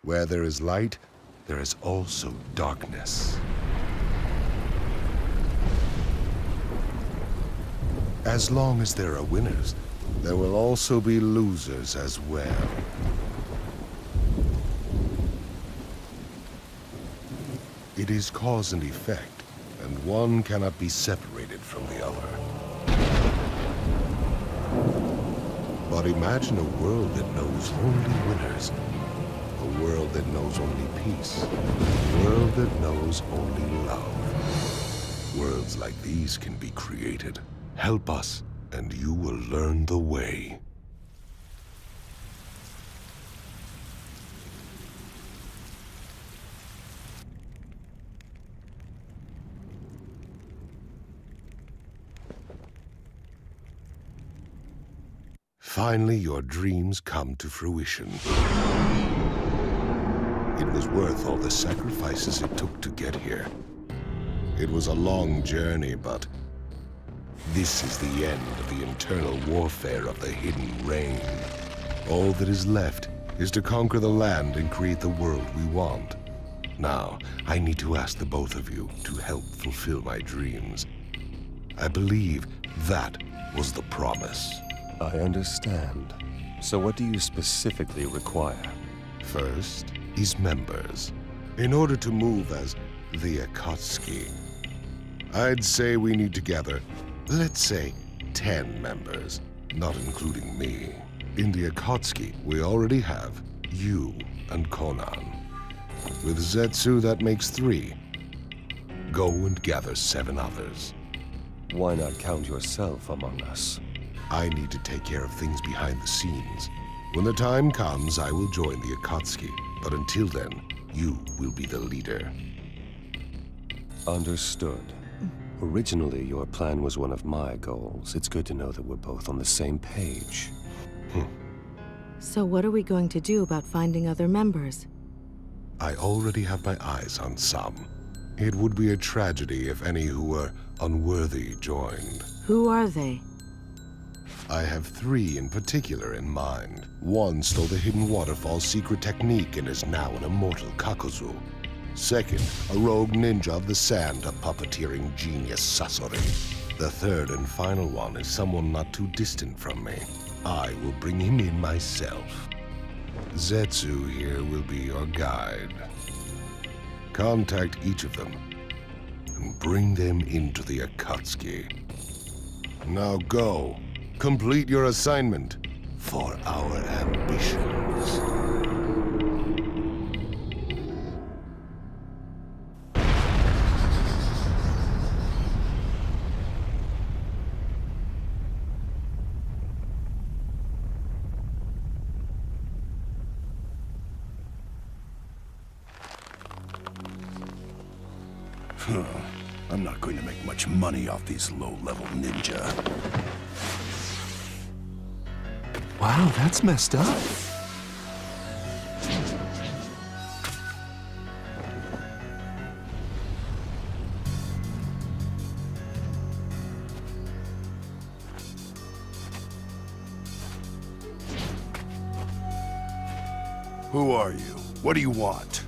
Where there is light, there is also darkness. As long as there are winners, there will also be losers as well. It is cause and effect, and one cannot be separated from the other. But imagine a world that knows only winners, a world that knows only peace, a world that knows only love. Worlds like these can be created. Help us, and you will learn the way. Finally, your dreams come to fruition. It was worth all the sacrifices it took to get here. It was a long journey, but this is the end of the internal warfare of the Hidden Reign. All that is left is to conquer the land and create the world we want. Now, I need to ask the both of you to help fulfill my dreams. I believe that was the promise. I understand. So what do you specifically require? First is members. In order to move as the Akatsuki, I'd say we need to gather, let's say, 10 members, not including me. In the Akatsuki, we already have you and Conan. With Zetsu, that makes 3. Go and gather 7 others. Why not count yourself among us? I need to take care of things behind the scenes. When the time comes, I will join the Akatsuki. But until then, you will be the leader. Understood. Originally, your plan was one of my goals. It's good to know that we're both on the same page. So what are we going to do about finding other members? I already have my eyes on some. It would be a tragedy if any who were unworthy joined. Who are they? I have 3 in particular in mind. One stole the Hidden Waterfall's secret technique and is now an immortal Kakuzu. Second, a rogue ninja of the sand, a puppeteering genius Sasori. The third and final one is someone not too distant from me. I will bring him in myself. Zetsu here will be your guide. Contact each of them and bring them into the Akatsuki. Now go. Complete your assignment for our ambitions. I'm not going to make much money off these low-level ninja. Wow, that's messed up. Who are you? What do you want?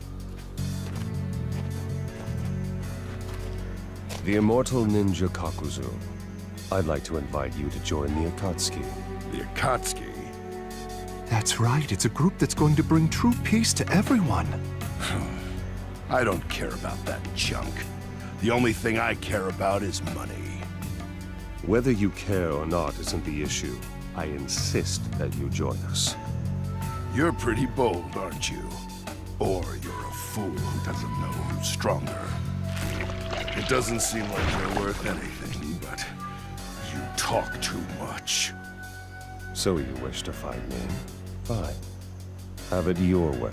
The immortal ninja Kakuzu. I'd like to invite you to join the Akatsuki. The Akatsuki? That's right, it's a group that's going to bring true peace to everyone. I don't care about that junk. The only thing I care about is money. Whether you care or not isn't the issue. I insist that you join us. You're pretty bold, aren't you? Or you're a fool who doesn't know who's stronger. It doesn't seem like you're worth anything, but you talk too much. So you wish to fight me? Fine. Have it your way.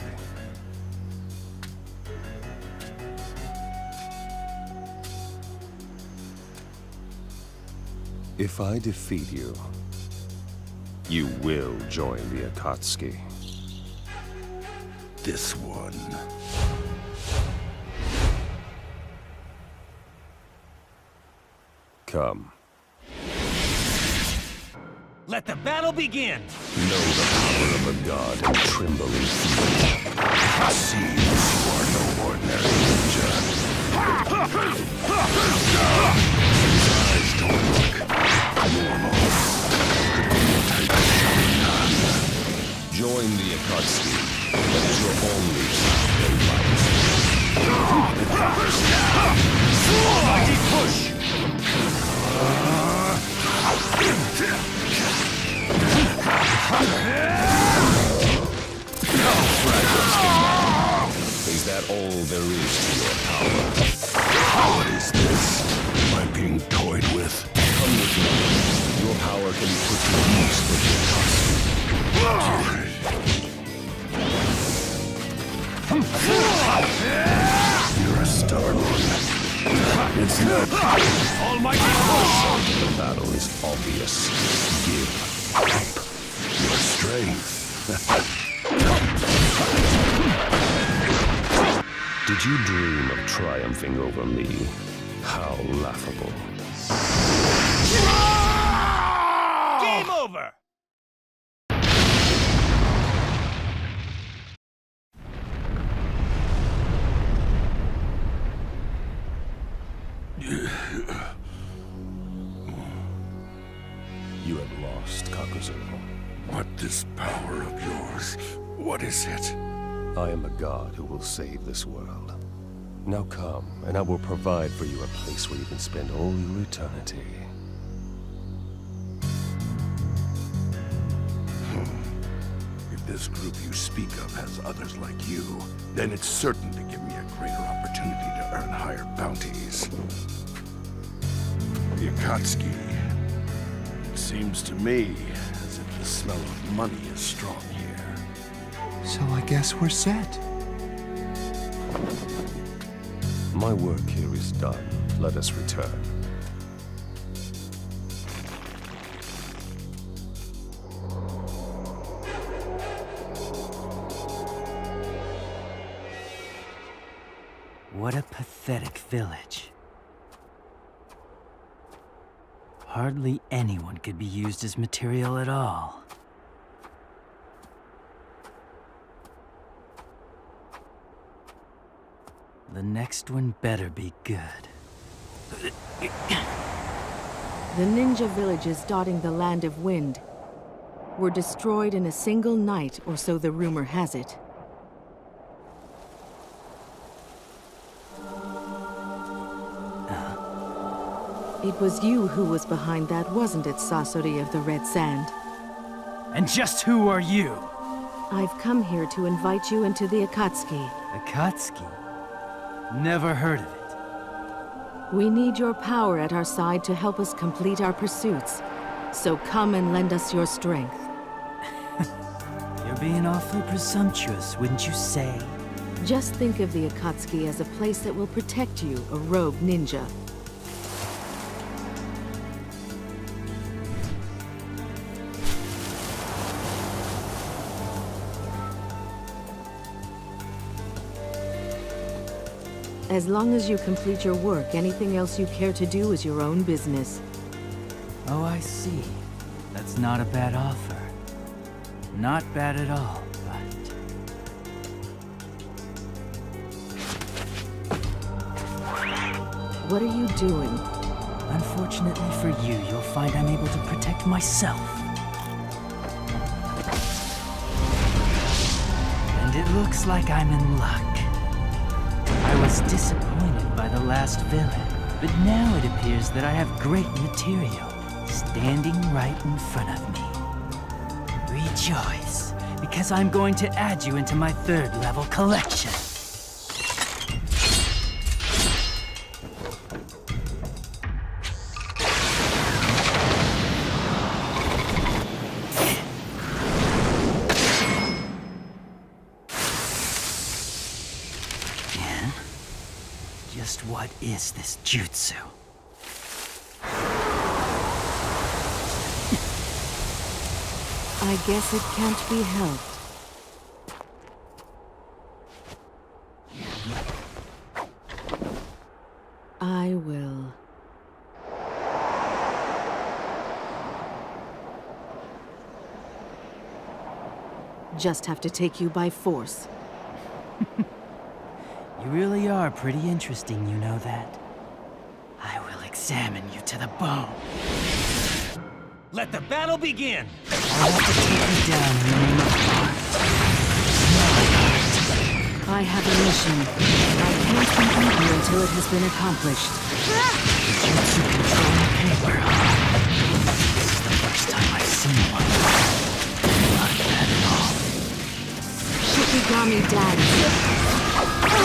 If I defeat you, you will join the Akatsuki. This one. Come. Let the battle begin! Know the power of a god and tremble in fear. Seems you are no ordinary ninja. These eyes don't look normal. Could be a type of Sharingan. Join the Akatsuki. That is your only path in life. Almighty push! Is that all there is to your power? What is this? Am I being toyed with? Come with me. Your power can be put to use with the Akatsuki. You're a stubborn one. It's not almighty push! The battle is obvious. Give up Your strength. Did you dream of triumphing over me? How laughable. Game over! You have lost, Kakuzu. What this power of yours? What is it? I am a god who will save this world. Now come, and I will provide for you a place where you can spend all your eternity. If this group you speak of has others like you, then it's certain to give me a greater opportunity to earn higher bounties. The Akatsuki. It seems to me as if the smell of money is strong here. So I guess we're set. My work here is done. Let us return. What a pathetic village. Hardly anyone could be used as material at all. The next one better be good. The ninja villages dotting the Land of Wind were destroyed in a single night, or so the rumor has it. It was you who was behind that, wasn't it, Sasori of the Red Sand? And just who are you? I've come here to invite you into the Akatsuki. Akatsuki? Never heard of it. We need your power at our side to help us complete our pursuits. So come and lend us your strength. You're being awfully presumptuous, wouldn't you say? Just think of the Akatsuki as a place that will protect you, a rogue ninja. As long as you complete your work, anything else you care to do is your own business. Oh, I see. That's not a bad offer. Not bad at all, but... What are you doing? Unfortunately for you, you'll find I'm able to protect myself. And it looks like I'm in luck. I was disappointed by the last villain, but now it appears that I have great material standing right in front of me. Rejoice, because I'm going to add you into my third-level collection. Just what is this jutsu? I guess it can't be helped. I will. Just have to take you by force. You really are pretty interesting, you know that? I will examine you to the bone. Let the battle begin! I'll have to take you down in the name of art. I have a mission. I can't be beaten until it has been accomplished. Jutsu controlling paper, huh? This is the first time I've seen one. Not bad at all. Shikigami dance. Very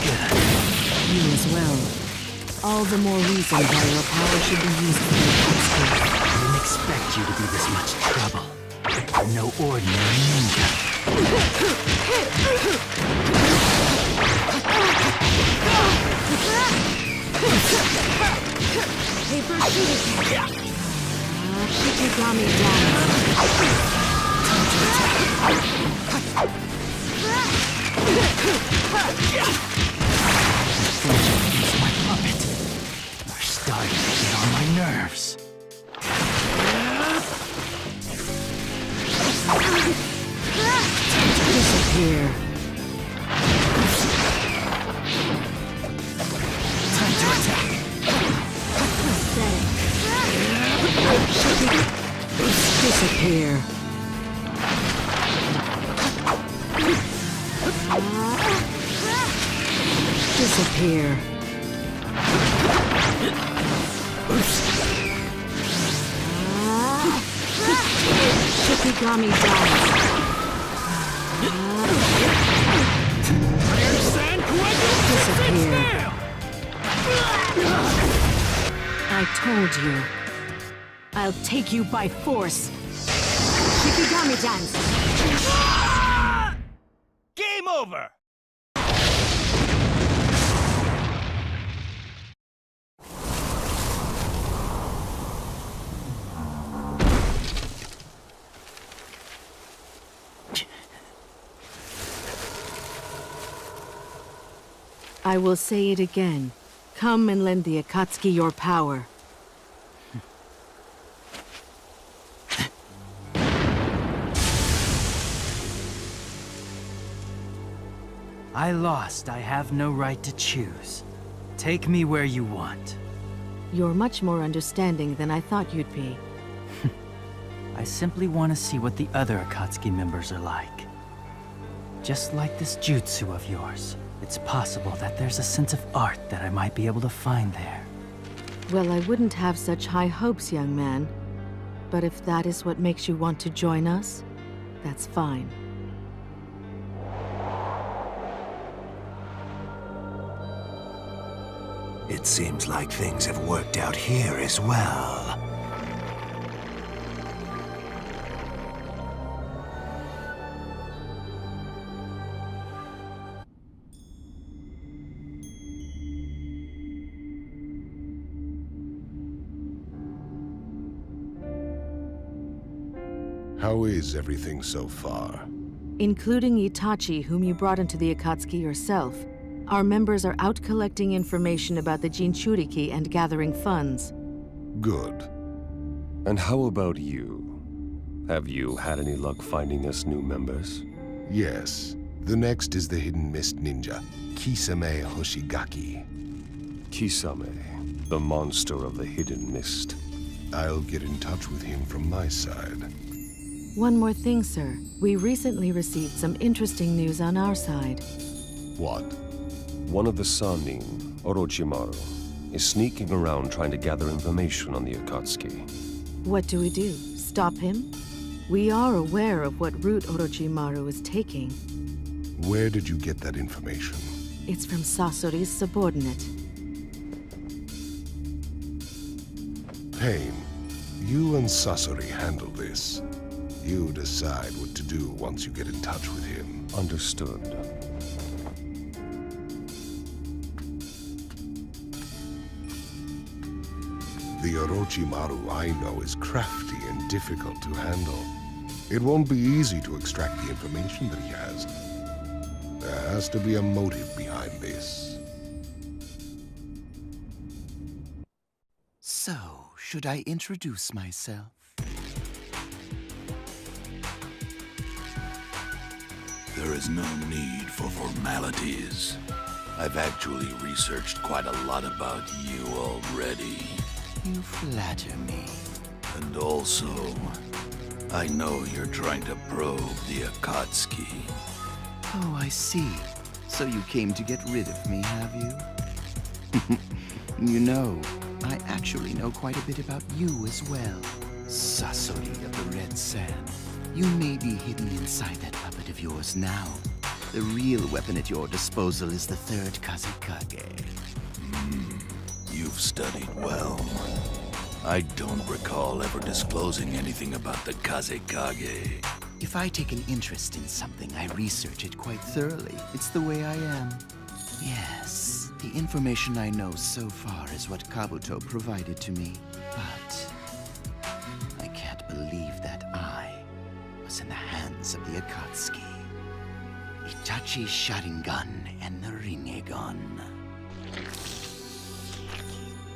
good. You as well. All the more reason why your power should be used for the Akatsuki. I didn't expect you to be this much trouble. You're no ordinary ninja. Paper shuriken. Shikigami dance. Time to attack. Unfortunately, it's my puppet. You're starting to get on my nerves. Disappear. Time to attack. Disappear. Disappear. Shikigami dance. Disappear. I told you. I'll take you by force. Shikigami dance. Game over! I will say it again. Come and lend the Akatsuki your power. I lost. I have no right to choose. Take me where you want. You're much more understanding than I thought you'd be. I simply want to see what the other Akatsuki members are like. Just like this jutsu of yours, it's possible that there's a sense of art that I might be able to find there. Well, I wouldn't have such high hopes, young man. But if that is what makes you want to join us, that's fine. It seems like things have worked out here as well. How is everything so far? Including Itachi, whom you brought into the Akatsuki yourself. Our members are out collecting information about the Jinchuriki and gathering funds. Good. And how about you? Have you had any luck finding us new members? Yes. The next is the Hidden Mist Ninja, Kisame Hoshigaki. Kisame, the monster of the Hidden Mist. I'll get in touch with him from my side. One more thing, sir. We recently received some interesting news on our side. What? One of the Sannin, Orochimaru, is sneaking around trying to gather information on the Akatsuki. What do we do? Stop him? We are aware of what route Orochimaru is taking. Where did you get that information? It's from Sasori's subordinate. Pain, you and Sasori handle this. You decide what to do once you get in touch with him. Understood. The Orochimaru I know is crafty and difficult to handle. It won't be easy to extract the information that he has. There has to be a motive behind this. So, should I introduce myself? There is no need for formalities. I've actually researched quite a lot about you already. You flatter me. And also, I know you're trying to probe the Akatsuki. Oh, I see. So you came to get rid of me, have you? You know, I actually know quite a bit about you as well. Sasori of the Red Sand. You may be hidden inside that puppet of yours now. The real weapon at your disposal is the third Kazekage. You've studied well. I don't recall ever disclosing anything about the Kazekage. If I take an interest in something, I research it quite thoroughly. It's the way I am. Yes, the information I know so far is what Kabuto provided to me. But I can't believe that I was in the hands of the Akatsuki. Itachi's Sharingan and the Rinnegan.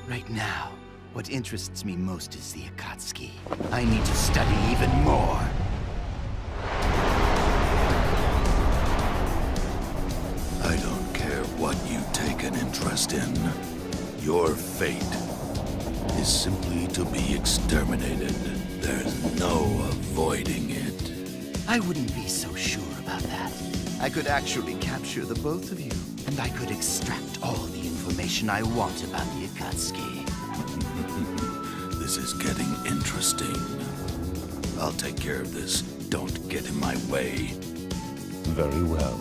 Right now, what interests me most is the Akatsuki. I need to study even more. I don't care what you take an interest in. Your fate is simply to be exterminated. There's no avoiding it. I wouldn't be so sure about that. I could actually capture the both of you, and I could extract all the information I want about the Akatsuki. This is getting interesting. I'll take care of this. Don't get in my way. Very well.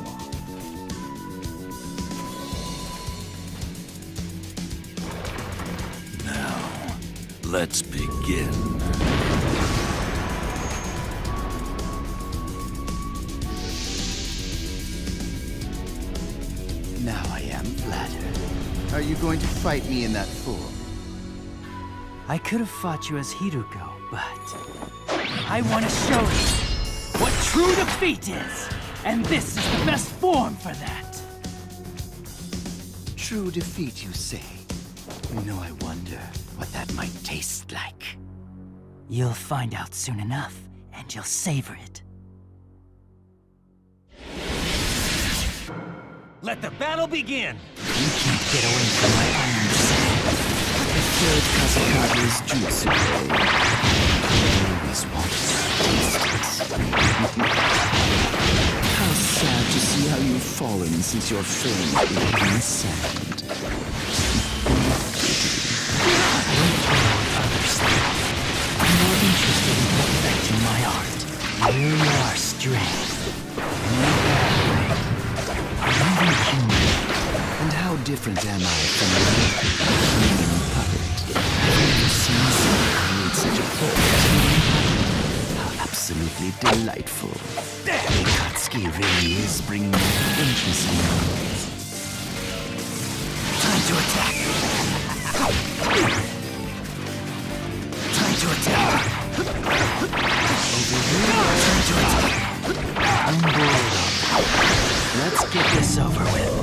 Now, let's begin. Now I am flattered. Are you going to fight me in that form? I could have fought you as Hiruko, but I want to show you what true defeat is! And this is the best form for that! True defeat, you say? You know, I wonder what that might taste like. You'll find out soon enough, and you'll savor it. Let the battle begin! You can't get away from my iron sight. The third Kazekage's jutsu. I always wanted to taste it. How sad to see how you've fallen since your fame in the sand. I don't care what others think. I'm more interested in perfecting my art. Here you are, strength. In a bad way. I'm even human. And how different am I from the human puppet? Have you ever seen someone create such a perfect human puppet? How absolutely delightful. The Akatsuki really is bringing me interesting moments. Time to attack. Time to attack. Over here. Time to attack. I'm bored. Let's get this over with.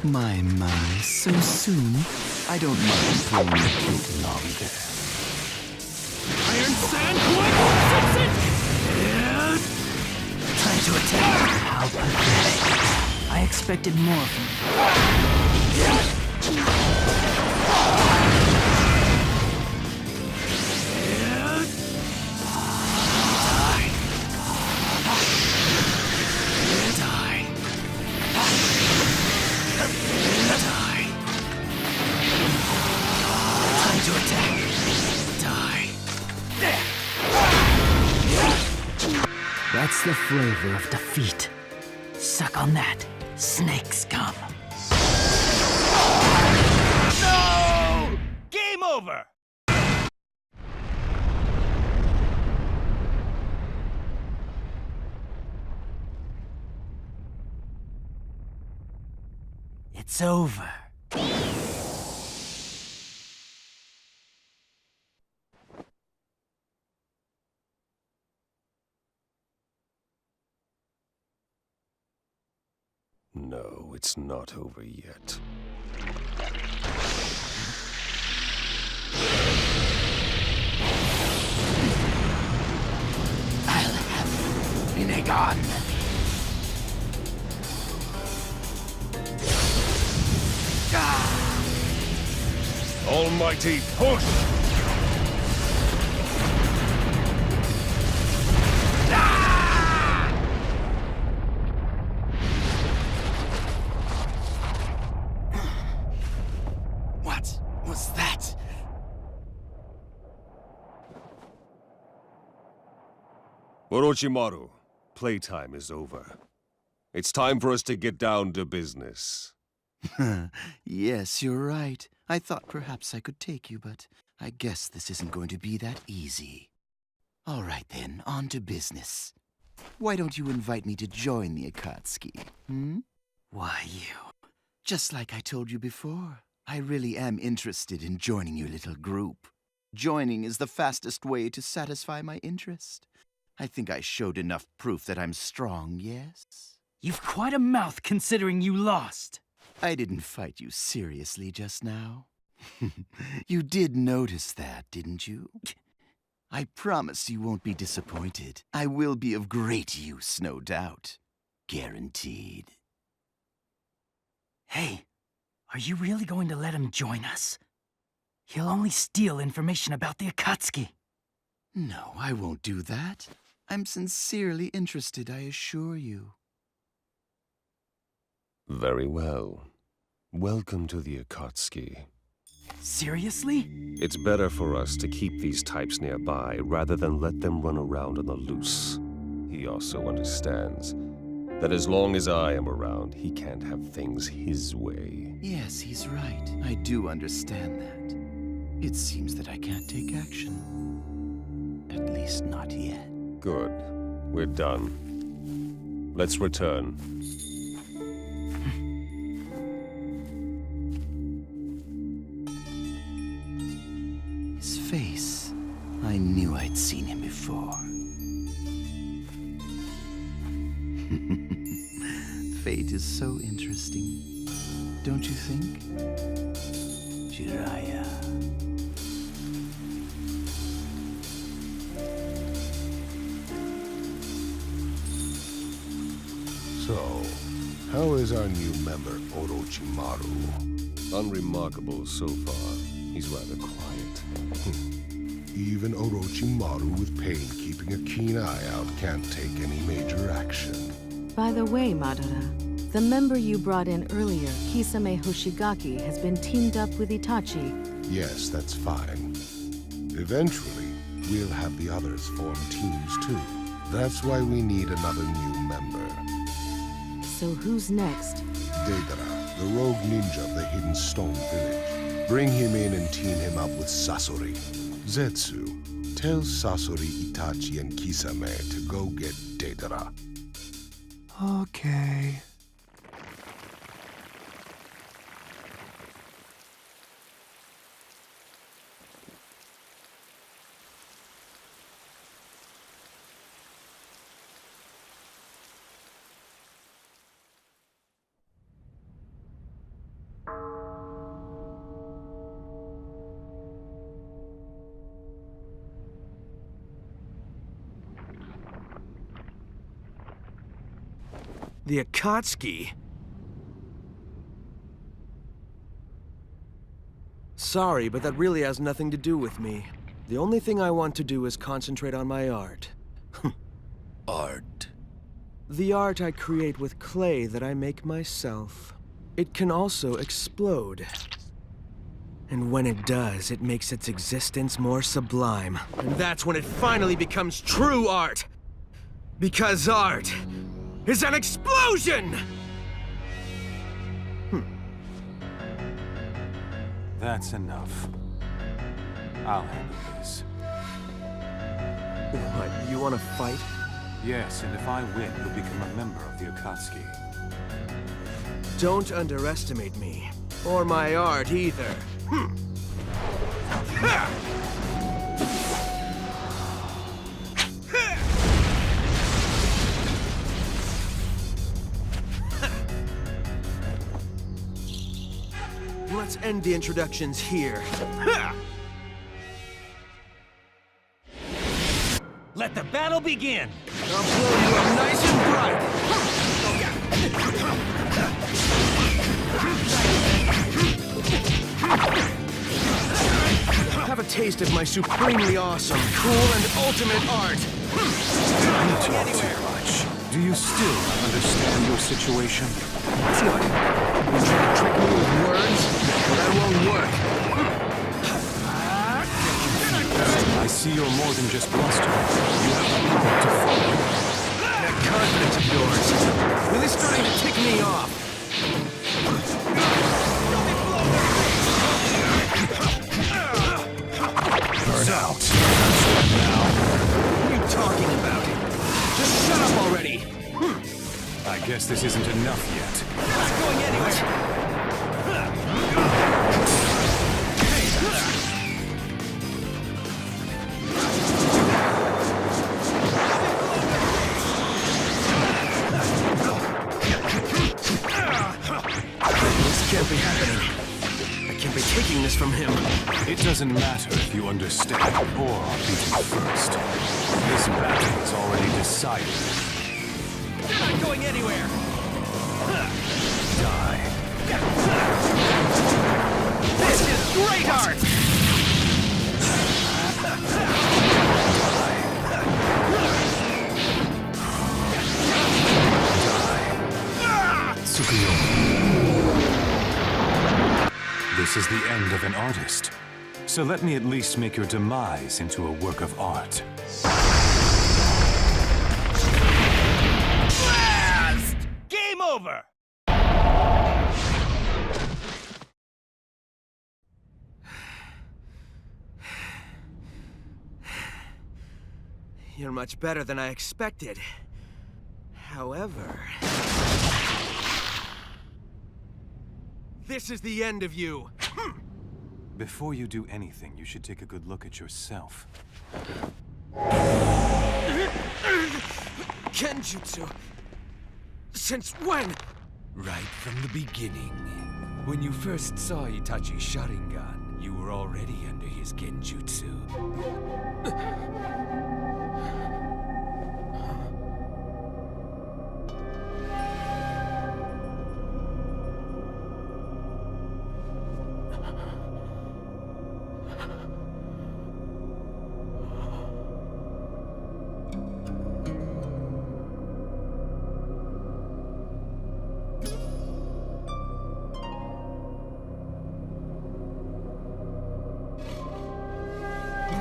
My, so soon? I don't mind playing a bit longer. Iron Sand Point! Fix it! Time to attack. How pathetic. I expected more from you. That's the flavor of defeat. Suck on that, snake scum. No! Game over! It's over. No, it's not over yet. I'll have you, Rinnegan. Almighty push! What was that? Orochimaru, playtime is over. It's time for us to get down to business. Yes, you're right. I thought perhaps I could take you, but I guess this isn't going to be that easy. All right then, on to business. Why don't you invite me to join the Akatsuki, hmm? Why you? Just like I told you before, I really am interested in joining your little group. Joining is the fastest way to satisfy my interest. I think I showed enough proof that I'm strong, yes? You've quite a mouth considering you lost. I didn't fight you seriously just now. You did notice that, didn't you? I promise you won't be disappointed. I will be of great use, no doubt. Guaranteed. Hey, are you really going to let him join us? He'll only steal information about the Akatsuki. No, I won't do that. I'm sincerely interested, I assure you. Very well. Welcome to the Akatsuki. Seriously? It's better for us to keep these types nearby rather than let them run around on the loose. He also understands that as long as I am around, he can't have things his way. Yes, he's right. I do understand that. It seems that I can't take action. At least not yet. Good. We're done. Let's return. His face. I knew I'd seen him before. Fate is so interesting, don't you think? Jiraiya. So, how is our new member, Orochimaru? Unremarkable so far. He's rather quiet. Even Orochimaru with pain keeping a keen eye out can't take any major action. By the way, Madara, the member you brought in earlier, Kisame Hoshigaki, has been teamed up with Itachi. Yes, that's fine. Eventually, we'll have the others form teams too. That's why we need another new member. So who's next? Deidara, the rogue ninja of the Hidden Stone Village. Bring him in and team him up with Sasori. Zetsu, tell Sasori, Itachi, and Kisame to go get Deidara. Okay. The Akatsuki? Sorry, but that really has nothing to do with me. The only thing I want to do is concentrate on my art. Art. The art I create with clay that I make myself. It can also explode. And when it does, it makes its existence more sublime. And that's when it finally becomes true art! Because art is an explosion! That's enough. I'll handle this. What, you want to fight? Yes, and if I win, you'll become a member of the Akatsuki. Don't underestimate me. Or my art, either. Let's end the introductions here. Let the battle begin! I'll blow you up nice and bright! taste of my supremely awesome, cool, and ultimate art. You talk too much. Do you still not understand your situation? What's what? You try to trick me with words? Well, that won't work. I see you're more than just bluster. You have the power to follow. That confidence of yours, really starting to tick me off. Burn out. What are you talking about? Just shut up already! I guess this isn't enough yet. Not going anywhere! This can't be happening. I can't be taking this from him. It doesn't matter if you understand or are beaten first. This battle is already decided. You're not going anywhere! Die. This is great art! This is the end of an artist. So let me at least make your demise into a work of art. Blast! Game over! You're much better than I expected. However... this is the end of you! Before you do anything, you should take a good look at yourself. Genjutsu? Since when? Right from the beginning. When you first saw Itachi's Sharingan, you were already under his Genjutsu.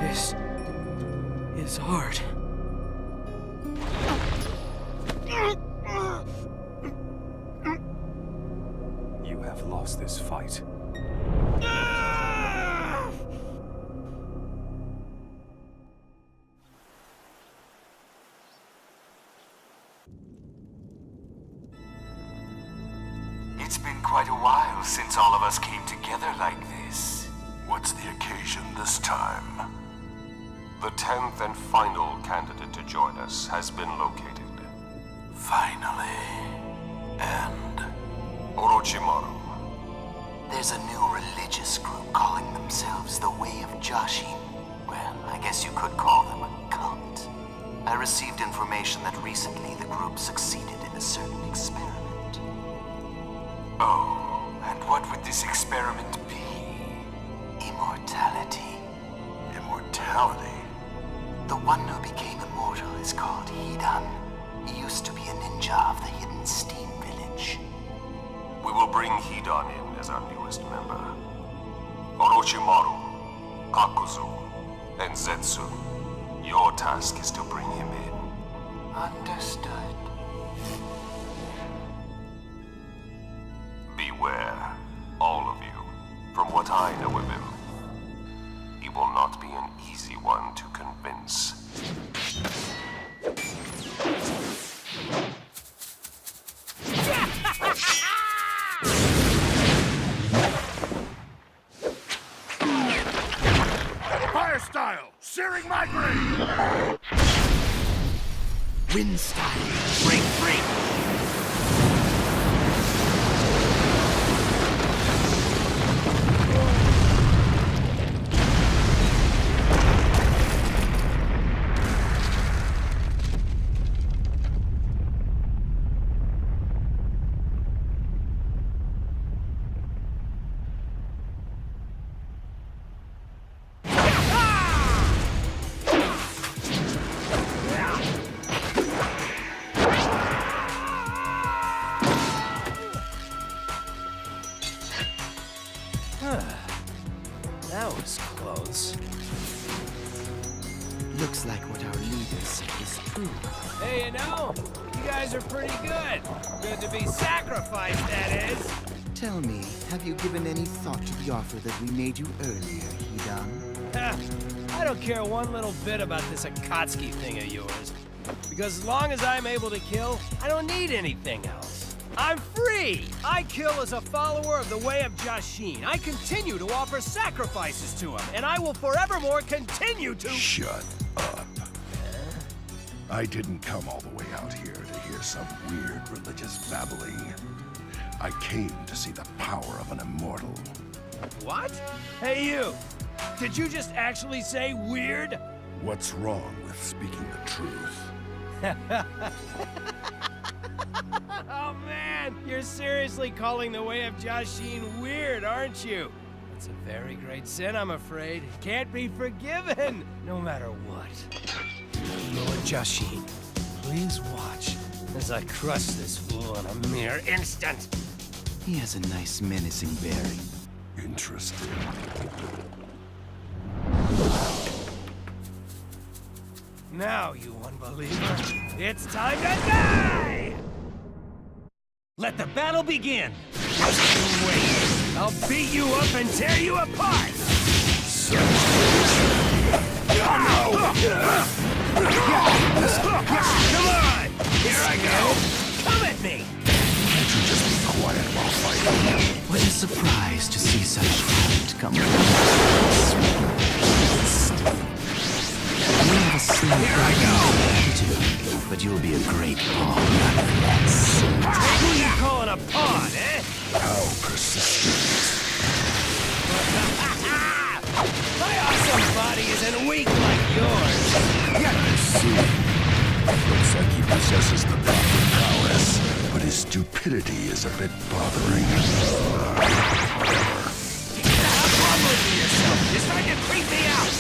This is art. You have lost this fight. It's been quite a while since all of us came together like this. What's the occasion this time? The 10th and final candidate to join us has been located. Finally. And Orochimaru. There's a new religious group calling themselves the Way of Jashin. Well, I guess you could call them a cult. I received information that recently the group succeeded in a certain experiment. oh, and what would this experiment be? Immortality. Immortality? The one who became immortal is called Hidan. He used to be a ninja of the hidden steam village. We will bring Hidan in as our newest member. Orochimaru, Kakuzu, and Zetsu. Your task is to bring him in. Understood. Beware, all of you. From what I know of him, he will not be an easy one to convince. Fire style! Searing my brain! Wind style. Break free! That was close. Looks like what our leader said is true. Hey, you know, you guys are pretty good. Good to be sacrificed, that is. Tell me, have you given any thought to the offer that we made you earlier, Hidan? I don't care one little bit about this Akatsuki thing of yours. Because as long as I'm able to kill, I don't need anything else. I'm free! I kill as a follower of the way of Jashin. I continue to offer sacrifices to him, and I will forevermore continue to— Shut up. I didn't come all the way out here to hear some weird religious babbling. I came to see the power of an immortal. What? Hey, you! Did you just actually say weird? What's wrong with speaking the truth? Oh man, you're seriously calling the way of Jashin weird, aren't you? It's a very great sin, I'm afraid. It can't be forgiven, no matter what. Lord Jashin, please watch as I crush this fool in a mere instant. He has a nice menacing bearing. Interesting. Now, you unbeliever, it's time to die! Let the battle begin! Just you wait! I'll beat you up and tear you apart! Come on! Here I go! Come at me! Can't you just be quiet while fighting? What a surprise to see such talent come from We have a slight attitude, but you'll be a great pawn nonetheless. Who you calling a pawn, eh? How persistent. My awesome body isn't weak like yours. I see. Looks like he possesses the proper prowess, but his stupidity is a bit bothering. Have fun with yourself. You're starting to creep me out.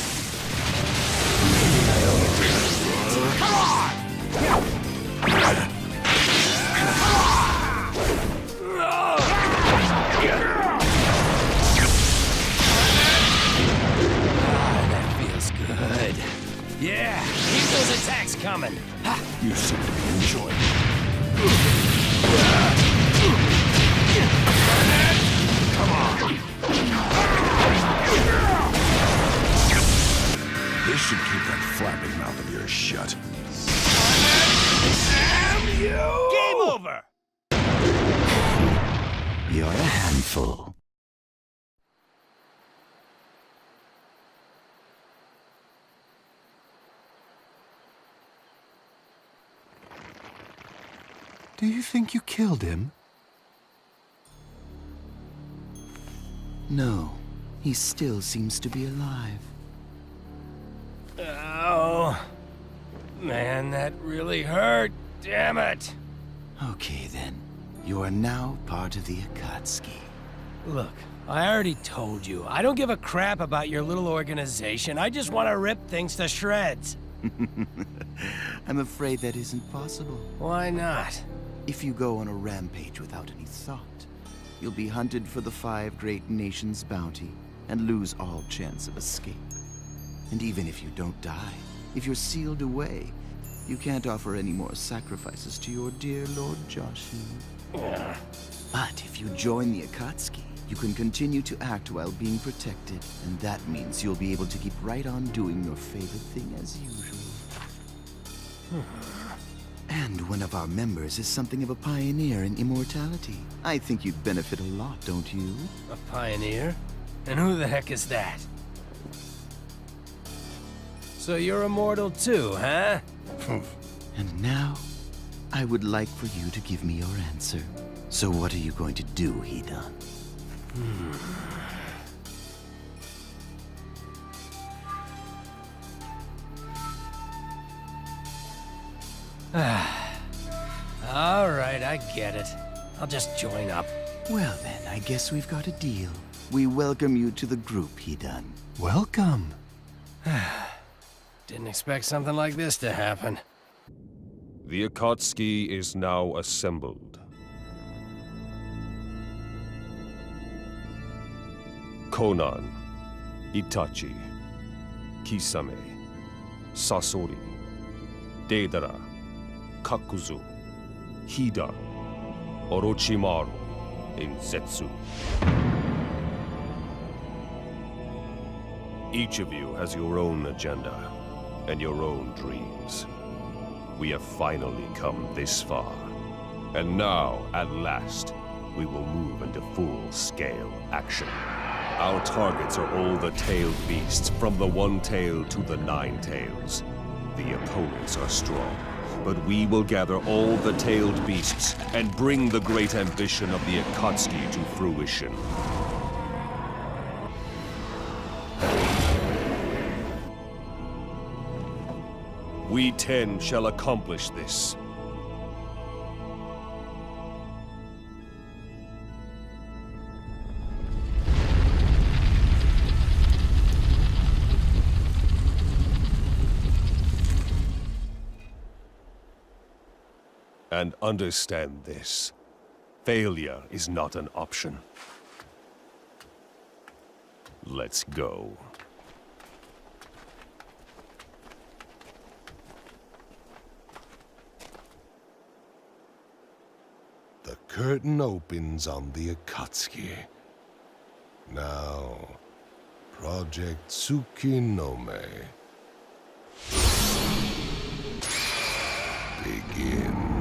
Come on! That feels good. Yeah, keep those attacks coming. You seem to be enjoying it. Come on. This should keep that flapping mouth of yours shut. Damn you! Game over! You're a handful. Do you think you killed him? No, he still seems to be alive. Oh, man, that really hurt. Damn it. Okay then, you are now part of the Akatsuki. Look, I already told you, I don't give a crap about your little organization. I just want to rip things to shreds. I'm afraid that isn't possible. Why not? If you go on a rampage without any thought, you'll be hunted for the 5 great nations' bounty and lose all chance of escape. And even if you don't die, if you're sealed away, you can't offer any more sacrifices to your dear Lord Jashin. But if you join the Akatsuki, you can continue to act while being protected, and that means you'll be able to keep right on doing your favorite thing as usual. And one of our members is something of a pioneer in immortality. I think you'd benefit a lot, don't you? A pioneer? And who the heck is that? So you're immortal too, huh? And now, I would like for you to give me your answer. So what are you going to do, Hidan? All right, I get it. I'll just join up. Well then, I guess we've got a deal. We welcome you to the group, Hidan. Welcome. Didn't expect something like this to happen. The Akatsuki is now assembled. Conan, Itachi, Kisame, Sasori, Deidara, Kakuzu, Hida, Orochimaru, and Zetsu. Each of you has your own agenda and your own dreams. We have finally come this far. And now, at last, we will move into full-scale action. Our targets are all the tailed beasts, from the one tail to the 9 tails. The opponents are strong, but we will gather all the tailed beasts and bring the great ambition of the Akatsuki to fruition. We 10 shall accomplish this. And understand this. Failure is not an option. Let's go. The curtain opens on the Akatsuki. Now, Project Tsukinome begins.